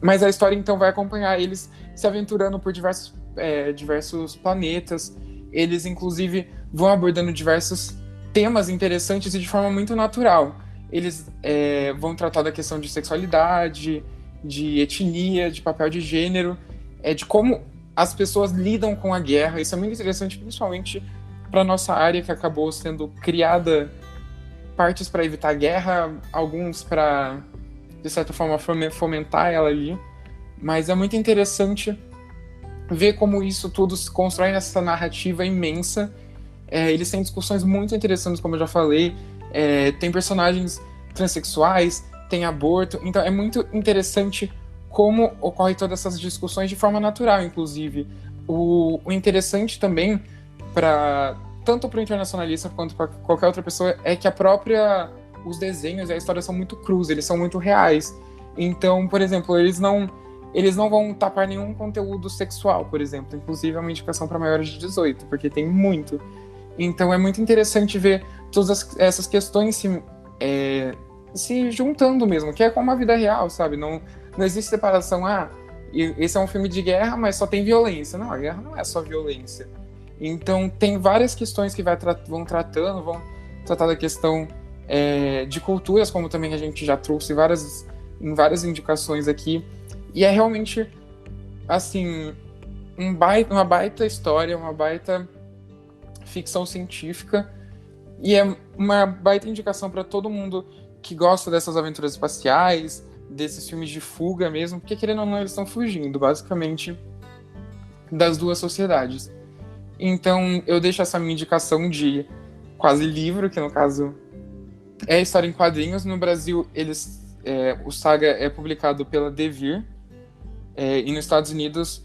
Mas a história, então, vai acompanhar eles se aventurando por diversos planetas. Eles, inclusive, vão abordando diversos temas interessantes e de forma muito natural. Eles vão tratar da questão de sexualidade, de etnia, de papel de gênero, de como as pessoas lidam com a guerra. Isso é muito interessante, principalmente para a nossa área, que acabou sendo criada partes para evitar a guerra, alguns para, de certa forma, fomentar ela ali. Mas é muito interessante ver como isso tudo se constrói nessa narrativa imensa. Eles têm discussões muito interessantes, como eu já falei. Tem personagens transexuais, tem aborto. Então é muito interessante como ocorre todas essas discussões de forma natural, inclusive. O interessante também, tanto para o internacionalista quanto para qualquer outra pessoa, é que os desenhos e a história são muito crus, eles são muito reais. Então, por exemplo, eles não vão tapar nenhum conteúdo sexual, por exemplo. Inclusive é uma indicação para maiores de 18, porque tem muito. Então é muito interessante ver todas essas questões se juntando mesmo, que é como a vida real, sabe? Não existe separação, esse é um filme de guerra, mas só tem violência. Não, a guerra não é só violência. Então tem várias questões que vão tratar da questão de culturas, como também a gente já trouxe em várias indicações aqui. E é realmente, assim, uma baita história, uma baita ficção científica, e é uma baita indicação para todo mundo que gosta dessas aventuras espaciais, desses filmes de fuga mesmo, porque querendo ou não, eles estão fugindo, basicamente, das duas sociedades. Então, eu deixo essa minha indicação de quase livro, que no caso é história em quadrinhos. No Brasil, o Saga é publicado pela Devir, e nos Estados Unidos,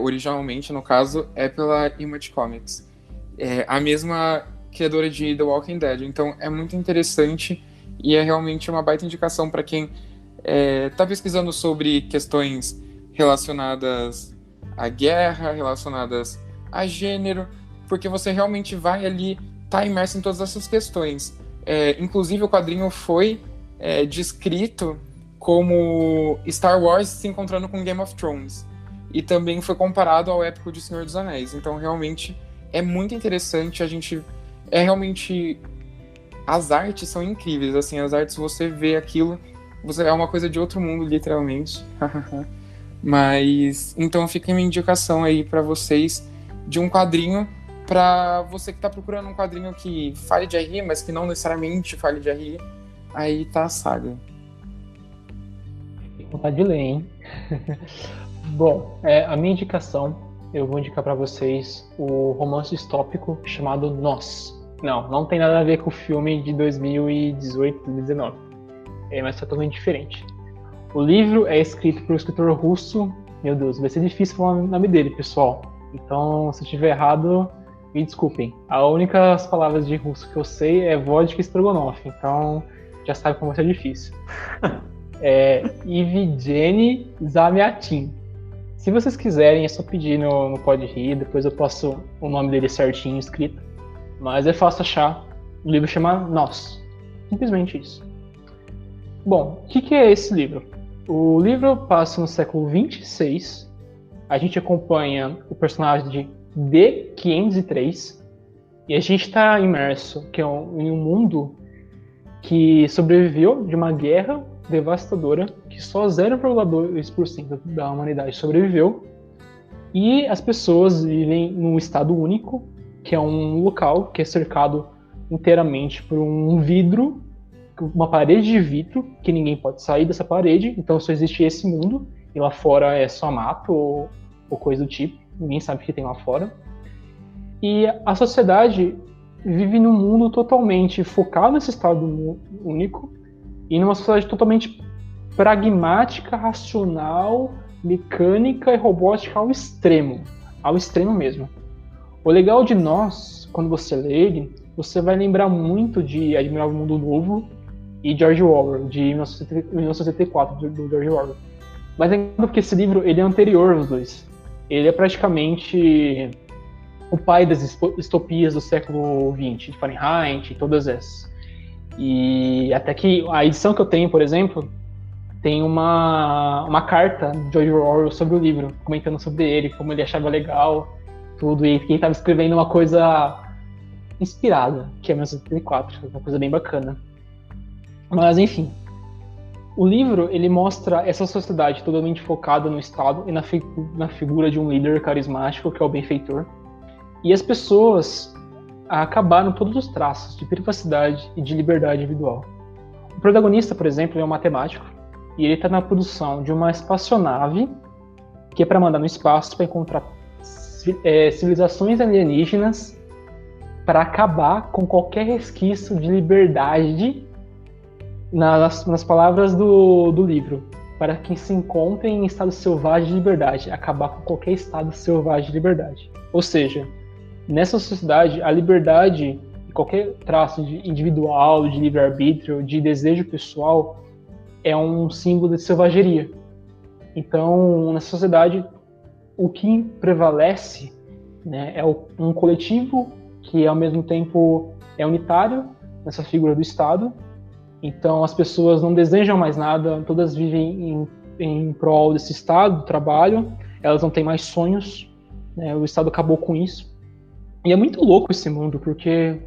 originalmente, no caso, é pela Image Comics. A mesma criadora de The Walking Dead. Então, é muito interessante e é realmente uma baita indicação para quem está pesquisando sobre questões relacionadas à guerra, relacionadas a gênero, porque você realmente vai ali estar imerso em todas essas questões. Inclusive, o quadrinho foi descrito como Star Wars se encontrando com Game of Thrones, e também foi comparado ao épico de Senhor dos Anéis. Então, realmente, é muito interessante. Realmente, as artes são incríveis, assim, as artes, você vê aquilo, é uma coisa de outro mundo, literalmente. Mas, então fica minha indicação aí pra vocês de um quadrinho, pra você que tá procurando um quadrinho que fale de RI, mas que não necessariamente fale de RI, aí tá a Saga.
Tem vontade de ler, hein? Bom, a minha indicação, eu vou indicar pra vocês o romance distópico chamado Nós. Não tem nada a ver com o filme de 2018, 2019. Mas é totalmente diferente. O livro é escrito por um escritor russo. Meu Deus, vai ser difícil falar o nome dele, pessoal. Então, se eu estiver errado, me desculpem. A única palavras de russo que eu sei é vodka e estrogonofe. Então, já sabe como vai ser difícil. Evgeny Zamyatin. Se vocês quiserem, é só pedir no Pode Rir. Depois eu passo o nome dele certinho escrito. Mas é fácil achar. O livro chama Nós. Simplesmente isso. Bom, o que é esse livro? O livro passa no século 26. A gente acompanha o personagem de D503. E a gente está imerso em um mundo que sobreviveu de uma guerra devastadora, que só 0,2% da humanidade sobreviveu, e as pessoas vivem num estado único, que é um local que é cercado inteiramente por um vidro, uma parede de vidro, que ninguém pode sair dessa parede, então só existe esse mundo, e lá fora é só mato ou coisa do tipo, ninguém sabe o que tem lá fora. E a sociedade vive num mundo totalmente focado nesse estado único, e numa sociedade totalmente pragmática, racional, mecânica e robótica ao extremo mesmo. O legal de Nós, quando você lê ele, você vai lembrar muito de Admirável Mundo Novo e George Orwell, de 1984, do George Orwell. Mas é engraçado porque esse livro ele é anterior aos dois. Ele é praticamente o pai das distopias do século XX, de Fahrenheit e todas essas. E até que a edição que eu tenho, por exemplo, tem uma carta de George Orwell sobre o livro, comentando sobre ele, como ele achava legal, tudo, e quem estava escrevendo uma coisa inspirada, que é 1984, uma coisa bem bacana. Mas, enfim, o livro, ele mostra essa sociedade totalmente focada no Estado e na figura de um líder carismático, que é o benfeitor. E as pessoas acabaram todos os traços de privacidade e de liberdade individual. O protagonista, por exemplo, é um matemático, e ele está na produção de uma espaçonave que é para mandar no espaço para encontrar civilizações alienígenas para acabar com qualquer resquício de liberdade, nas palavras do livro, para que se encontre em estado selvagem de liberdade, acabar com qualquer estado selvagem de liberdade. Ou seja, nessa sociedade, a liberdade, qualquer traço individual, de livre-arbítrio, de desejo pessoal, é um símbolo de selvageria. Então, nessa sociedade, o que prevalece, né, é um coletivo que, ao mesmo tempo, é unitário, nessa figura do Estado. Então, as pessoas não desejam mais nada, todas vivem em prol desse Estado, do trabalho, elas não têm mais sonhos, né, o Estado acabou com isso. E é muito louco esse mundo, porque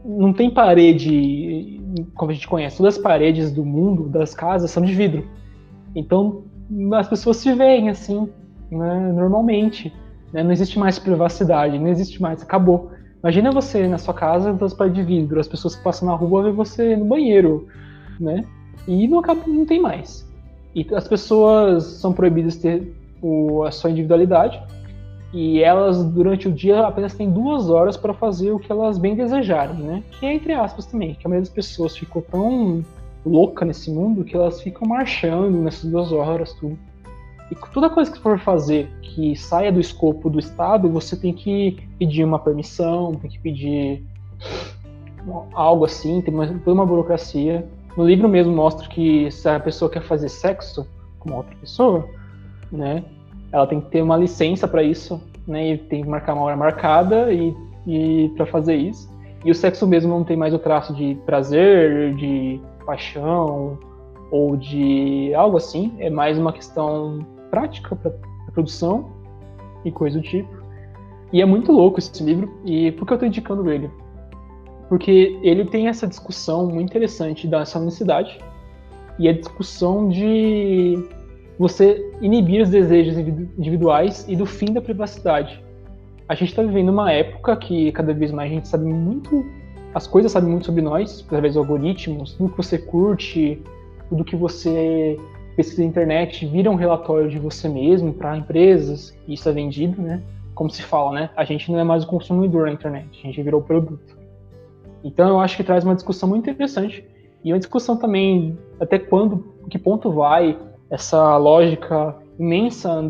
não tem parede, como a gente conhece, todas as paredes do mundo, das casas, são de vidro. Então, as pessoas se veem assim, né, normalmente. Né, não existe mais privacidade, não existe mais, acabou. Imagina você na sua casa, das paredes de vidro, as pessoas que passam na rua veem você no banheiro, né? E não tem mais. E as pessoas são proibidas de ter a sua individualidade, e elas, durante o dia, apenas têm 2 horas para fazer o que elas bem desejarem, né? Que é entre aspas também, que a maioria das pessoas ficou tão louca nesse mundo que elas ficam marchando nessas 2 horas, tudo. E toda coisa que for fazer que saia do escopo do Estado, você tem que pedir uma permissão, tem que pedir algo assim, tem toda uma burocracia. No livro mesmo mostra que se a pessoa quer fazer sexo com uma outra pessoa, né, ela tem que ter uma licença para isso, né, e tem que marcar uma hora marcada e para fazer isso. E o sexo mesmo não tem mais o traço de prazer, de paixão ou de algo assim, é mais uma questão prática para produção e coisa do tipo. E é muito louco esse livro. E por que eu estou indicando ele? Porque ele tem essa discussão muito interessante dessa unicidade e a discussão de você inibir os desejos individuais e do fim da privacidade. A gente está vivendo uma época que cada vez mais a gente sabe muito, as coisas sabem muito sobre nós, através dos algoritmos, tudo que você curte, tudo que você pesquisa na internet vira um relatório de você mesmo para empresas, e isso é vendido, né? Como se fala, né? A gente não é mais o consumidor na internet, a gente virou o produto. Então eu acho que traz uma discussão muito interessante, e uma discussão também até que ponto vai essa lógica imensa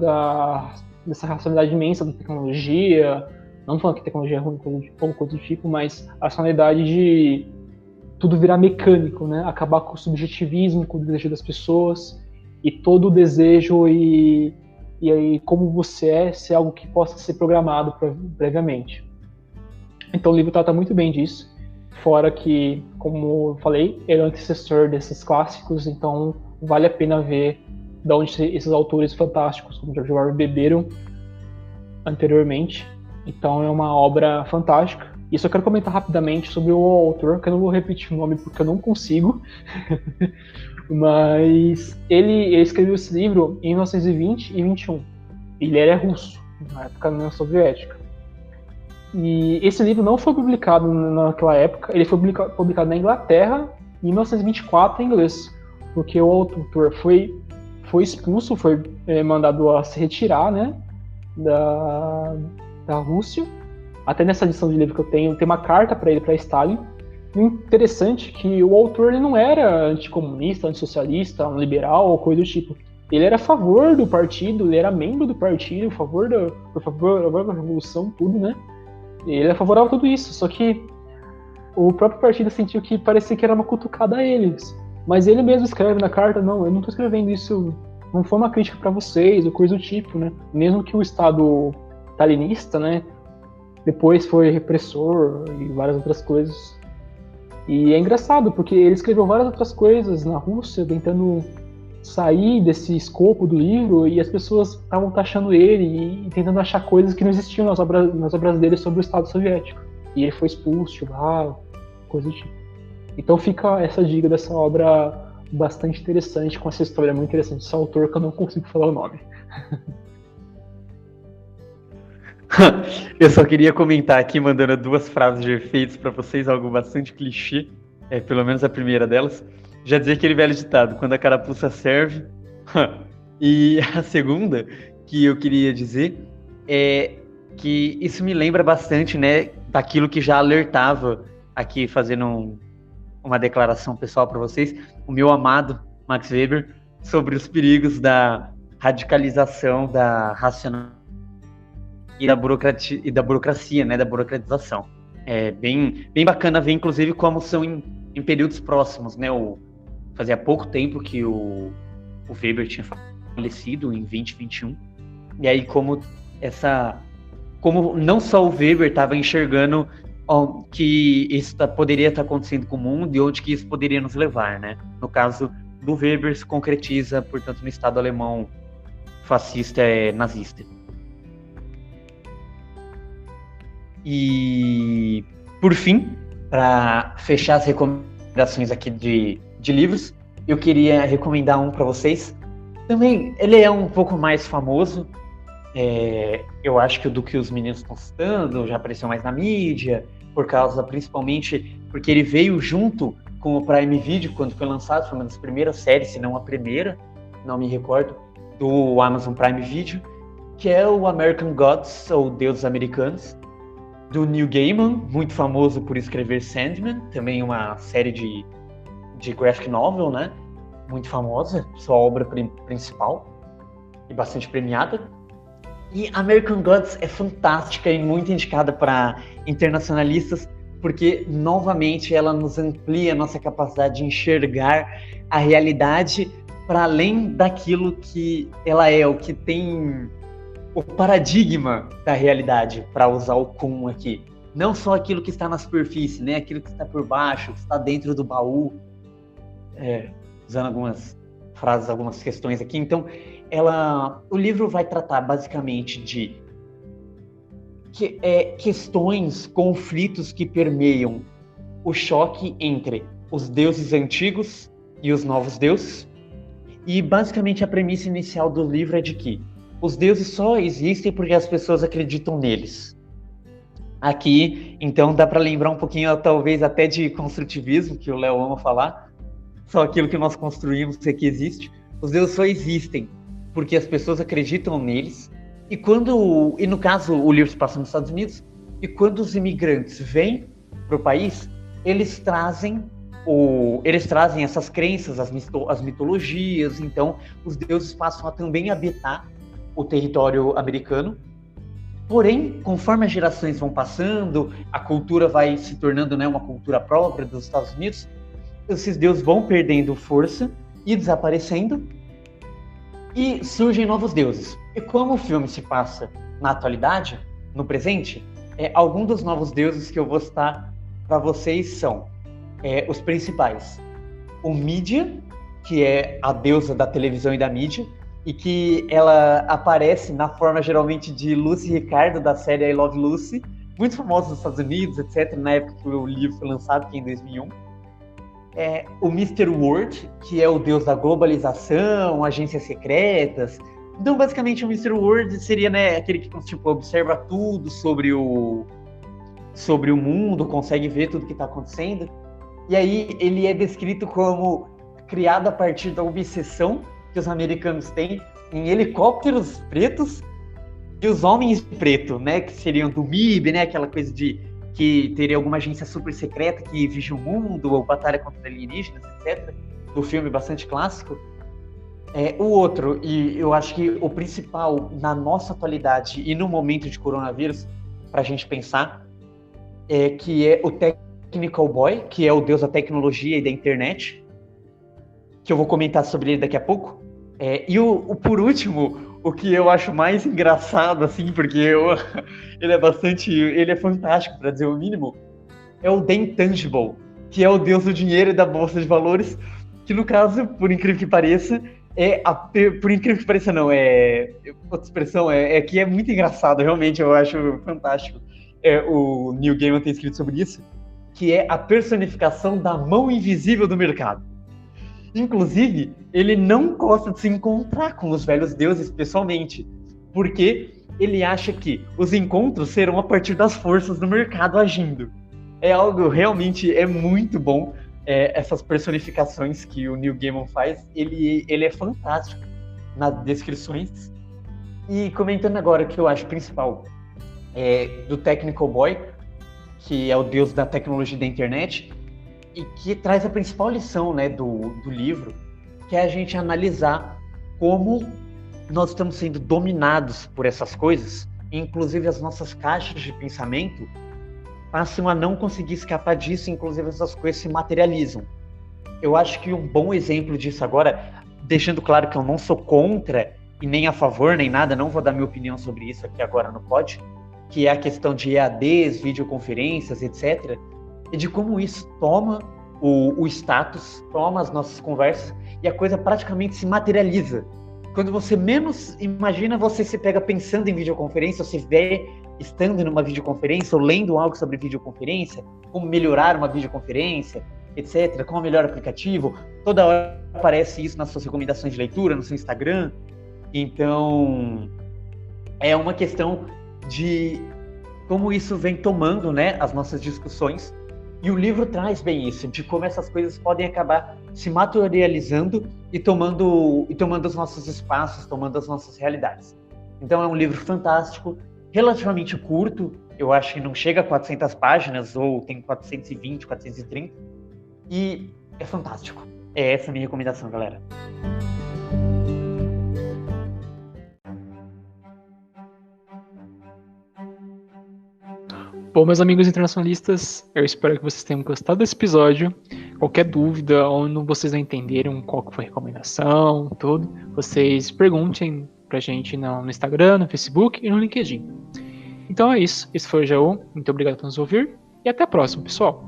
dessa racionalidade imensa da tecnologia, não falando que tecnologia é ruim ou coisa do tipo, mas a racionalidade de tudo virar mecânico, né? Acabar com o subjetivismo, com o desejo das pessoas, e todo o desejo e aí como você ser algo que possa ser programado previamente. Então o livro trata muito bem disso, fora que, como eu falei, ele é o antecessor desses clássicos, então vale a pena ver de onde esses autores fantásticos, como George Orwell, beberam anteriormente. Então é uma obra fantástica, E só quero comentar rapidamente sobre o autor, que eu não vou repetir o nome porque eu não consigo. Mas ele escreveu esse livro em 1920 e 21. Ele era russo, na época da União Soviética. E esse livro não foi publicado naquela época, ele foi publicado na Inglaterra em 1924 em inglês, porque o autor foi expulso, foi mandado a se retirar, né, da Rússia. Até nessa edição de livro que eu tenho, tem uma carta para ele, para Stalin. E o interessante é que o autor ele não era anticomunista, antissocialista, um liberal ou coisa do tipo. Ele era a favor do partido, ele era membro do partido, a favor da revolução, tudo, né? Ele era favorável a tudo isso, só que o próprio partido sentiu que parecia que era uma cutucada a eles. Mas ele mesmo escreve na carta, não, eu não estou escrevendo isso, não foi uma crítica para vocês, ou coisa do tipo, né? Mesmo que o Estado stalinista, né, depois foi repressor e várias outras coisas. E é engraçado, porque ele escreveu várias outras coisas na Rússia, tentando sair desse escopo do livro, e as pessoas estavam taxando ele e tentando achar coisas que não existiam nas obras dele sobre o Estado Soviético. E ele foi expulso lá, coisa do tipo. Então fica essa dica dessa obra bastante interessante, com essa história muito interessante desse autor que eu não consigo falar o nome.
Eu só queria comentar aqui, mandando 2 frases de efeitos para vocês, algo bastante clichê, pelo menos a primeira delas. Já dizer aquele velho ditado, quando a carapuça serve. E a segunda que eu queria dizer é que isso me lembra bastante, né, daquilo que já alertava aqui, fazendo uma declaração pessoal para vocês, o meu amado Max Weber, sobre os perigos da radicalização, da racionalidade e da burocracia, né, da burocratização. É bem bacana ver, inclusive, como são em períodos próximos, né? Fazia pouco tempo que o Weber tinha falecido, em 2021, e aí como não só o Weber estava enxergando que isso poderia estar acontecendo com o mundo e onde que isso poderia nos levar, né? No caso do Weber, se concretiza, portanto, no Estado alemão fascista nazista. E, por fim, para fechar as recomendações aqui de livros, eu queria recomendar um para vocês. Também, ele é um pouco mais famoso, eu acho que do que os meninos estão citando, já apareceu mais na mídia, principalmente porque ele veio junto com o Prime Video, quando foi lançado, foi uma das primeiras séries, se não a primeira, não me recordo, do Amazon Prime Video, que é o American Gods, ou Deuses Americanos, do Neil Gaiman, muito famoso por escrever Sandman, também uma série de graphic novel, né? Muito famosa, sua obra principal e bastante premiada. E American Gods é fantástica e muito indicada para internacionalistas, porque, novamente, ela nos amplia a nossa capacidade de enxergar a realidade para além daquilo que ela é, o que tem o paradigma da realidade, para usar o Kuhn aqui. Não só aquilo que está na superfície, né? Aquilo que está por baixo, que está dentro do baú. Usando algumas frases, algumas questões aqui. Então, o livro vai tratar basicamente de questões, conflitos que permeiam o choque entre os deuses antigos e os novos deuses. E basicamente a premissa inicial do livro é de que os deuses só existem porque as pessoas acreditam neles. Aqui, então, dá para lembrar um pouquinho, talvez até de construtivismo, que o Léo ama falar. Só aquilo que nós construímos é que existe. Os deuses só existem porque as pessoas acreditam neles. E no caso, o livro se passa nos Estados Unidos, e quando os imigrantes vêm para o país, eles trazem essas crenças, as mitologias. Então, os deuses passam a também habitar o território americano. Porém, conforme as gerações vão passando, a cultura vai se tornando, né, uma cultura própria dos Estados Unidos, esses deuses vão perdendo força e desaparecendo, e surgem novos deuses. E como o filme se passa na atualidade, no presente, alguns dos novos deuses que eu vou citar para vocês são os principais. O Mídia, que é a deusa da televisão e da mídia, e que ela aparece na forma geralmente de Lucy Ricardo, da série I Love Lucy, muito famosos nos Estados Unidos, etc., na época que o livro foi lançado, que é em 2001. O Mr. World, que é o deus da globalização, agências secretas. Então, basicamente, o Mr. World seria, né, aquele que tipo, observa tudo sobre o mundo, consegue ver tudo que está acontecendo. E aí ele é descrito como criado a partir da obsessão que os americanos têm em helicópteros pretos e os homens pretos, né, que seriam do MIB, né, aquela coisa de que teria alguma agência super secreta que vigia o mundo, ou batalha contra alienígenas, etc. Do filme bastante clássico. O outro, e eu acho que o principal na nossa atualidade e no momento de coronavírus, para a gente pensar, que é o Technical Boy, que é o deus da tecnologia e da internet, que eu vou comentar sobre ele daqui a pouco. E por último, o que eu acho mais engraçado, assim, porque ele é fantástico, para dizer o mínimo, é o The Intangible, que é o deus do dinheiro e da bolsa de valores, que no caso, por incrível que pareça, outra expressão, que é muito engraçado, realmente, eu acho fantástico. O Neil Gaiman tem escrito sobre isso, que é a personificação da mão invisível do mercado. Inclusive, ele não gosta de se encontrar com os velhos deuses pessoalmente, porque ele acha que os encontros serão a partir das forças do mercado agindo. É algo realmente muito bom, essas personificações que o Neil Gaiman faz, ele é fantástico nas descrições. E comentando agora o que eu acho principal do Technical Boy, que é o deus da tecnologia da internet, e que traz a principal lição, né, do livro, que é a gente analisar como nós estamos sendo dominados por essas coisas, e inclusive as nossas caixas de pensamento passam a não conseguir escapar disso, inclusive essas coisas se materializam. Eu acho que um bom exemplo disso agora, deixando claro que eu não sou contra e nem a favor, nem nada, não vou dar minha opinião sobre isso aqui agora no pod, que é a questão de EADs, videoconferências, etc., e de como isso toma o status, toma as nossas conversas e a coisa praticamente se materializa. Quando você menos imagina, você se pega pensando em videoconferência, você vê estando numa videoconferência ou lendo algo sobre videoconferência, como melhorar uma videoconferência, etc., qual é o melhor aplicativo. Toda hora aparece isso nas suas recomendações de leitura, no seu Instagram. Então, é uma questão de como isso vem tomando, né, as nossas discussões. E o livro traz bem isso, de como essas coisas podem acabar se materializando e tomando os nossos espaços, tomando as nossas realidades. Então é um livro fantástico, relativamente curto, eu acho que não chega a 400 páginas, ou tem 420, 430, e é fantástico. É essa a minha recomendação, galera.
Bom, meus amigos internacionalistas, eu espero que vocês tenham gostado desse episódio. Qualquer dúvida ou não vocês não entenderam qual que foi a recomendação, tudo, vocês perguntem pra gente no Instagram, no Facebook e no LinkedIn. Então é isso. Esse foi o Jaú. Muito obrigado por nos ouvir e até a próxima, pessoal.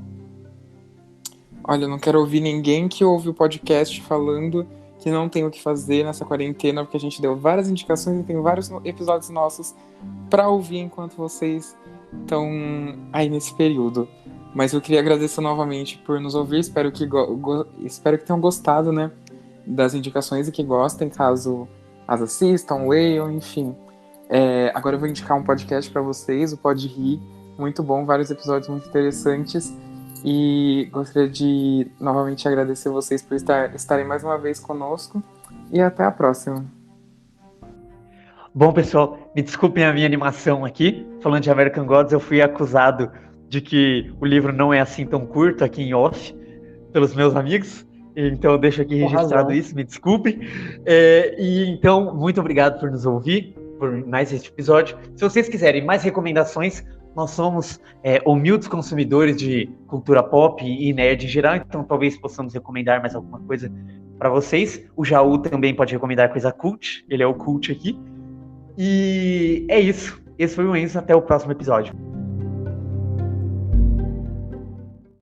Olha, eu não quero ouvir ninguém que ouve o podcast falando que não tem o que fazer nessa quarentena, porque a gente deu várias indicações e tem vários episódios nossos pra ouvir enquanto vocês estão aí nesse período. Mas eu queria agradecer novamente por nos ouvir. Espero que tenham gostado, né, das indicações e que gostem, caso as assistam, leiam, enfim. Agora eu vou indicar um podcast para vocês, o Pod Rir. Muito bom, vários episódios muito interessantes. E gostaria de novamente agradecer vocês por estarem mais uma vez conosco. E até a próxima.
Bom, pessoal, me desculpem a minha animação aqui. Falando de American Gods, eu fui acusado de que o livro não é assim tão curto aqui em off, pelos meus amigos. Então eu deixo aqui registrado isso, me desculpem. E então, muito obrigado por nos ouvir, por mais este episódio. Se vocês quiserem mais recomendações, nós somos humildes consumidores de cultura pop e nerd em geral, então talvez possamos recomendar mais alguma coisa para vocês. O Jaú também pode recomendar coisa cult, ele é o cult aqui. E é isso. Esse foi o Enzo. Até o próximo episódio.